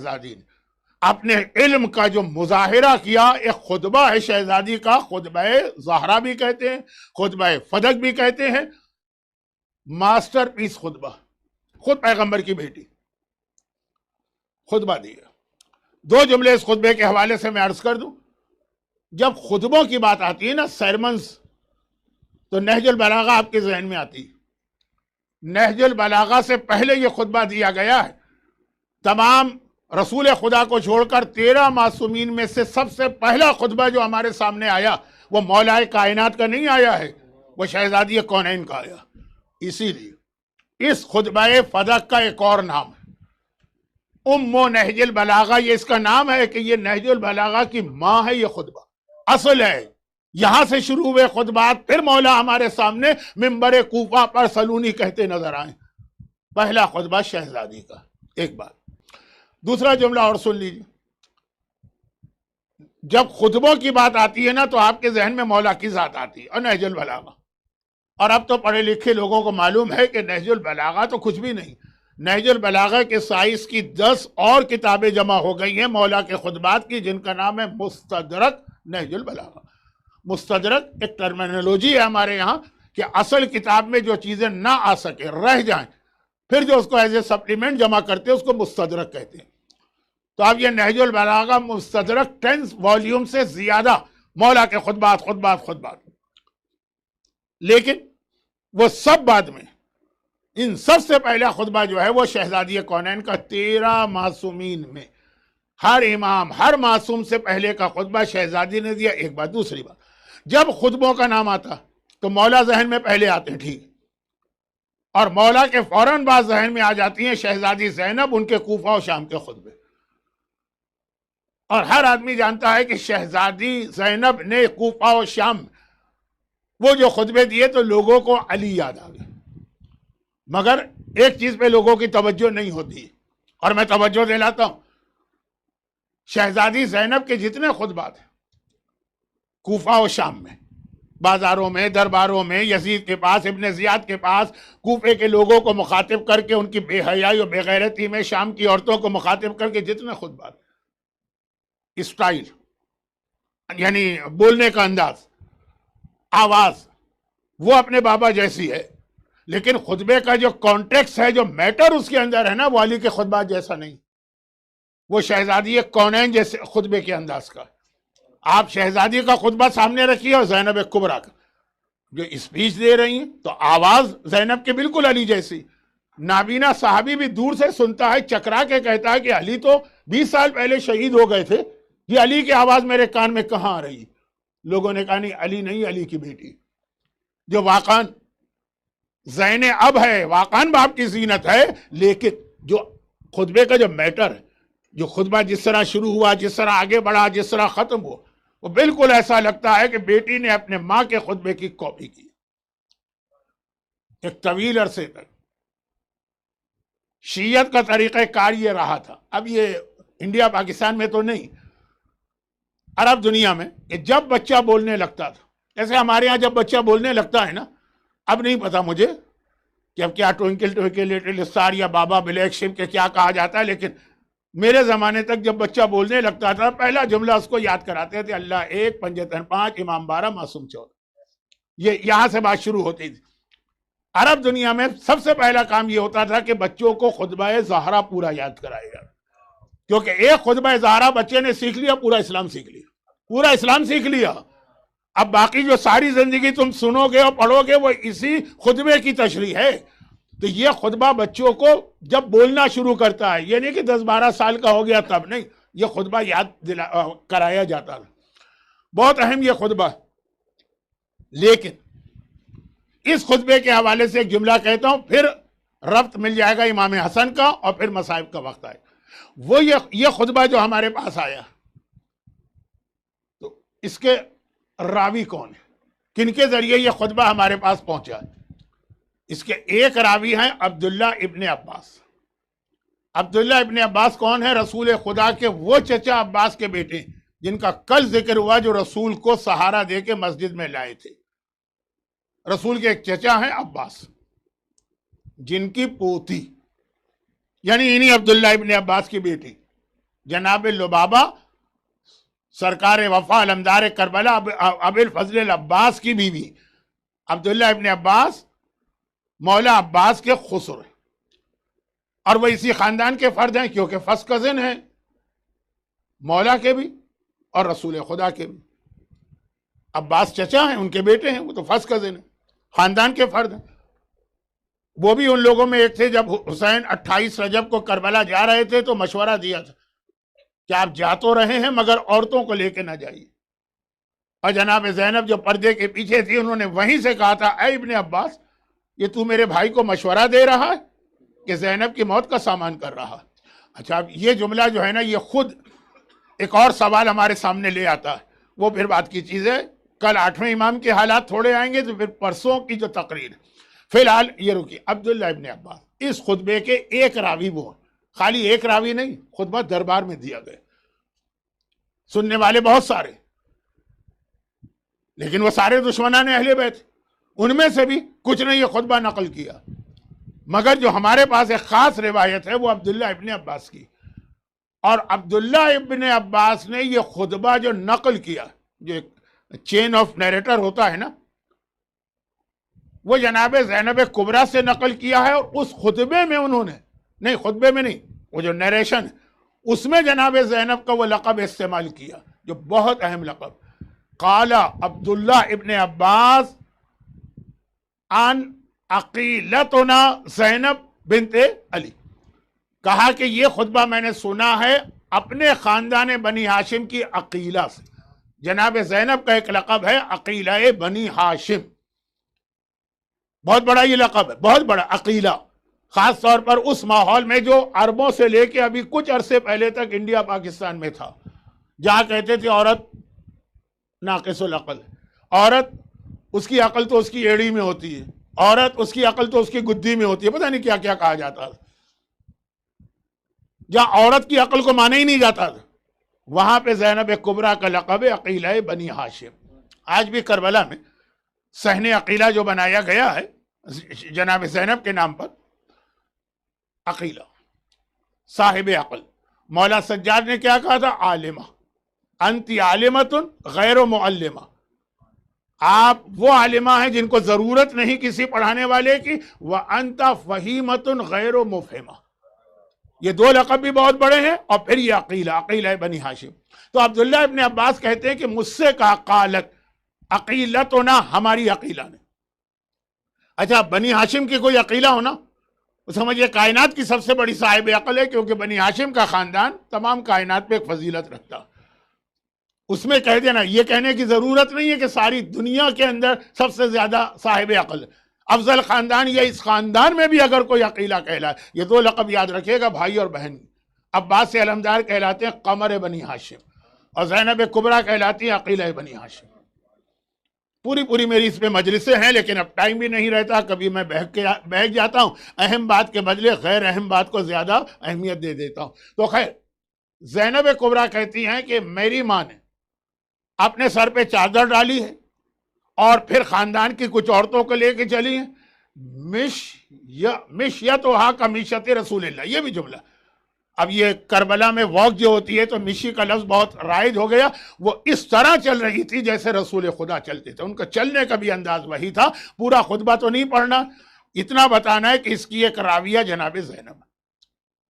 شہزادی نے اپنے علم کا جو مظاہرہ کیا، ایک خطبہ ہے شہزادی کا، خطبہ زہرا بھی کہتے ہیں، خطبہ فدق بھی کہتے ہیں، ماسٹر پیس خطبہ، خود پیغمبر کی بیٹی خطبہ دیا۔ دو جملے اس خطبے کے حوالے سے میں عرض کر دوں۔ جب خطبوں کی بات آتی ہے نا، سرمنز، تو نہج البلاغہ آپ کے ذہن میں آتی ہے۔ نہج البلاغہ سے پہلے یہ خطبہ دیا گیا ہے۔ تمام رسول خدا کو چھوڑ کر 13 معصومین میں سے سب سے پہلا خطبہ جو ہمارے سامنے آیا وہ مولا کائنات کا نہیں آیا ہے، وہ شہزادی کونین کا آیا۔ اسی لیے اس خطبہ فدق کا ایک اور نام ہے نہج البلاغہ، یہ اس کا نام ہے کہ یہ نہج البلاغہ کی ماں ہے۔ یہ خطبہ اصل ہے، یہاں سے شروع ہوئے خطبات، پھر مولا ہمارے سامنے منبر کوفہ پر سلونی کہتے نظر آئے۔ پہلا خطبہ شہزادی کا، ایک بات۔ دوسرا جملہ اور سن لیجیے، جب خطبوں کی بات آتی ہے نا تو آپ کے ذہن میں مولا کی ذات آتی ہے اور نہج البلاغہ۔ اور اب تو پڑھے لکھے لوگوں کو معلوم ہے کہ نہج البلاغہ تو کچھ بھی نہیں، نہج البلاغہ کے سائز کی 10 اور کتابیں جمع ہو گئی ہیں مولا کے خطبات کی، جن کا نام ہے مستدرک نہج البلاغہ۔ مستدرک ایک ٹرمینالوجی ہے ہمارے یہاں کہ اصل کتاب میں جو چیزیں نہ آ سکے، رہ جائیں، پھر جو اس کو ایز اے سپلیمنٹ جمع کرتے ہیں اس کو مستدرک کہتے ہیں۔ تو اب یہ نہج البلاغہ مستدرک 10 والیوم سے زیادہ مولا کے خطبات خطبات خطبات، لیکن وہ سب بعد میں، ان سب سے پہلا خطبہ جو ہے وہ شہزادی کونین کا 13 معصومین میں، ہر امام ہر معصوم سے پہلے کا خطبہ شہزادی نے دیا۔ ایک بات۔ دوسری بات، جب خطبوں کا نام آتا تو مولا ذہن میں پہلے آتے ہیں، ٹھیک، اور مولا کے فوراً بعد ذہن میں آ جاتی ہیں شہزادی زینب، ان کے کوفہ و شام کے خطبے۔ اور ہر آدمی جانتا ہے کہ شہزادی زینب نے کوفہ و شام وہ جو خطبے دیے تو لوگوں کو علی یاد آ گئے، مگر ایک چیز پہ لوگوں کی توجہ نہیں ہوتی، اور میں توجہ دلاتا ہوں، شہزادی زینب کے جتنے خطبات ہیں کوفہ و شام میں، بازاروں میں، درباروں میں، یزید کے پاس، ابن زیاد کے پاس، کوفے کے لوگوں کو مخاطب کر کے ان کی بے حیائی و بے غیرتی میں، شام کی عورتوں کو مخاطب کر کے جتنے خطبات، اسٹائل یعنی بولنے کا انداز، آواز وہ اپنے بابا جیسی ہے، لیکن خطبے کا جو کانٹیکس ہے، جو میٹر اس کے اندر ہے نا، وہ علی کے خطبات جیسا نہیں، وہ شہزادی کونین جیسے خطبے کے انداز کا۔ آپ شہزادی کا خطبہ سامنے رکھیے اور زینب کبریٰ کا جو اسپیچ دے رہی ہیں، تو آواز زینب کے بالکل علی جیسی۔ نابینا صحابی بھی دور سے سنتا ہے، چکرا کے کہتا ہے کہ علی تو 20 سال پہلے شہید ہو گئے تھے، یہ علی کی آواز میرے کان میں کہاں آ رہی؟ لوگوں نے کہا نہیں، علی نہیں، علی کی بیٹی جو واقعاً زین اب ہے، واقعاً باپ کی زینت ہے، لیکن جو خطبے کا جو میٹر ہے، جو خطبہ جس طرح شروع ہوا، جس طرح آگے بڑھا، جس طرح ختم ہوا، وہ بالکل ایسا لگتا ہے کہ بیٹی نے اپنے ماں کے خطبے کی کاپی کی۔ ایک طویل عرصے تک شیعت کا طریقہ کار یہ رہا تھا، اب یہ انڈیا پاکستان میں تو نہیں، عرب دنیا میں، کہ جب بچہ بولنے لگتا تھا، جیسے ہمارے یہاں جب بچہ بولنے لگتا ہے نا، اب نہیں پتا مجھے کہ اب کیا ٹوئنکل ٹوئنکل لٹل اسٹار یا بابا بلیک شپ کے کیا کہا جاتا ہے، لیکن میرے زمانے تک جب بچہ بولنے لگتا تھا، پہلا جملہ اس کو یاد کراتے تھے، اللہ ایک، پنجتن 5، امام 12، معصوم 14۔ یہ یہاں سے بات شروع ہوتی تھی۔ عرب دنیا میں سب سے پہلا کام یہ ہوتا تھا کہ بچوں کو خطبہ زہرا پورا یاد کرائے گا، کیونکہ ایک خطبہ زہرا بچے نے سیکھ لیا، پورا اسلام سیکھ لیا، پورا اسلام سیکھ لیا۔ اب باقی جو ساری زندگی تم سنو گے اور پڑھو گے وہ اسی خطبے کی تشریح ہے۔ تو یہ خطبہ بچوں کو جب بولنا شروع کرتا ہے، یہ نہیں کہ 10-12 سال کا ہو گیا تب، نہیں، یہ خطبہ یاد کرایا جاتا ہے۔ بہت اہم یہ خطبہ۔ لیکن اس خطبے کے حوالے سے ایک جملہ کہتا ہوں، پھر ربط مل جائے گا امام حسن کا، اور پھر مصائب کا وقت آئے گا۔ وہ یہ خطبہ جو ہمارے پاس آیا، تو اس کے راوی کون ہے، کن کے ذریعے یہ خطبہ ہمارے پاس پہنچا ہے؟ اس کے ایک راوی ہیں عبداللہ ابن عباس۔ عبداللہ ابن عباس کون ہے؟ رسول خدا کے وہ چچا عباس کے بیٹے جن کا کل ذکر ہوا، جو رسول کو سہارا دے کے مسجد میں لائے تھے۔ رسول کے ایک چچا ہیں عباس، جن کی پوتی یعنی انہی عبداللہ ابن عباس کی بیٹی جناب لبابہ سرکار وفا علمدار کربلا ابو الفضل العباس کی بیوی عبداللہ ابن عباس مولا عباس کے خسر ہیں، اور وہ اسی خاندان کے فرد ہیں کیونکہ فرسٹ کزن ہیں مولا کے بھی اور رسول خدا کے بھی۔ عباس چچا ہیں، ان کے بیٹے ہیں، وہ تو فرسٹ کزن ہیں، خاندان کے فرد ہیں۔ وہ بھی ان لوگوں میں ایک تھے جب حسین 28 رجب کو کربلا جا رہے تھے تو مشورہ دیا تھا کہ آپ جا تو رہے ہیں مگر عورتوں کو لے کے نہ جائیے، اور جناب زینب جو پردے کے پیچھے تھی انہوں نے وہیں سے کہا تھا اے ابن عباس یہ تو میرے بھائی کو مشورہ دے رہا ہے کہ زینب کی موت کا سامان کر رہا ہے۔ اچھا اب یہ جملہ جو ہے نا یہ خود ایک اور سوال ہمارے سامنے لے آتا ہے، وہ پھر بات کی چیز ہے، کل 8ویں امام کے حالات تھوڑے آئیں گے تو پھر پرسوں کی جو تقریر ہے۔ فی الحال یہ رکی، عبداللہ ابن عباس اس خطبے کے ایک راوی وہ ہیں، خالی ایک راوی نہیں، خطبہ دربار میں دیا گیا، سننے والے بہت سارے، لیکن وہ سارے دشمنان اہل بیت، ان میں سے بھی کچھ نے یہ خطبہ نقل کیا، مگر جو ہمارے پاس ایک خاص روایت ہے وہ عبداللہ ابن عباس کی، اور عبداللہ ابن عباس نے یہ خطبہ جو نقل کیا، جو ایک چین آف نیریٹر ہوتا ہے نا، وہ جناب زینب کبریٰ سے نقل کیا ہے، اور اس خطبے میں انہوں نے نہیں، خطبے میں نہیں، وہ جو نیریشن اس میں جناب زینب کا وہ لقب استعمال کیا جو بہت اہم لقب، قال عبداللہ ابن عباس عن عقیلتنا زینب بنت علی، کہا کہ یہ خطبہ میں نے سنا ہے اپنے خاندان بنی ہاشم کی عقیلہ سے۔ جناب زینب کا ایک لقب ہے عقیلہ بنی ہاشم، بہت بڑا یہ لقب ہے، بہت بڑا عقیلہ، خاص طور پر اس ماحول میں جو عربوں سے لے کے ابھی کچھ عرصے پہلے تک انڈیا پاکستان میں تھا، جہاں کہتے تھے عورت ناقص العقل ہے، عورت اس کی عقل تو اس کی ایڑی میں ہوتی ہے، عورت اس کی عقل تو اس کی گدی میں ہوتی ہے، پتہ نہیں کیا کیا کہا جاتا تھا، جہاں عورت کی عقل کو مانا ہی نہیں جاتا تھا، وہاں پہ زینب کبریٰ کا لقب ہے عقیلہ بنی ہاشم۔ آج بھی کربلا میں صحن عقیلہ جو بنایا گیا ہے جناب زینب کے نام پر، عقیلہ صاحب عقل، مولا سجاد نے کیا کہا تھا؟ عالمہ، انتی عالمۃ غیر معلمہ، آپ وہ عالمہ ہیں جن کو ضرورت نہیں کسی پڑھانے والے کی، وانت فہیمۃ غیر مفہمہ، یہ دو لقب بھی بہت بڑے ہیں، اور پھر یہ عقیلہ بنی ہاشم۔ تو عبداللہ ابن عباس کہتے ہیں کہ مجھ سے کہا قالت عقیلتنا، ہماری عقیلہ نے۔ اچھا بنی ہاشم کی کوئی عقیلہ ہونا، سمجھے کائنات کی سب سے بڑی صاحب عقل ہے، کیونکہ بنی ہاشم کا خاندان تمام کائنات پہ ایک فضیلت رکھتا، اس میں کہہ دینا، یہ کہنے کی ضرورت نہیں ہے کہ ساری دنیا کے اندر سب سے زیادہ صاحب عقل افضل خاندان، یا اس خاندان میں بھی اگر کوئی عقیلہ کہلائے، یہ دو لقب یاد رکھے گا، بھائی اور بہن۔ عباس سے علمدار کہلاتے ہیں قمر بنی ہاشم، اور زینب کبریٰ کہلاتی ہیں عقیلہ بنی ہاشم۔ پوری میری اس پہ مجلسیں ہیں، لیکن اب ٹائم بھی نہیں رہتا، کبھی میں بہک جاتا ہوں، اہم بات کے بدلے غیر اہم بات کو زیادہ اہمیت دے دیتا ہوں۔ تو خیر، زینب کبریٰ کہتی ہیں کہ میری ماں نے اپنے سر پہ چادر ڈالی ہے اور پھر خاندان کی کچھ عورتوں کو لے کے چلی ہیں، مشیتھا کمیشت رسول اللہ، یہ بھی جملہ۔ اب یہ کربلا میں واک جو ہوتی ہے تو مشی کا لفظ بہت رائج ہو گیا، وہ اس طرح چل رہی تھی جیسے رسول خدا چلتے تھے، ان کا چلنے کا بھی انداز وہی تھا۔ پورا خطبہ تو نہیں پڑھنا، اتنا بتانا ہے کہ اس کی ایک راویہ جناب زینب،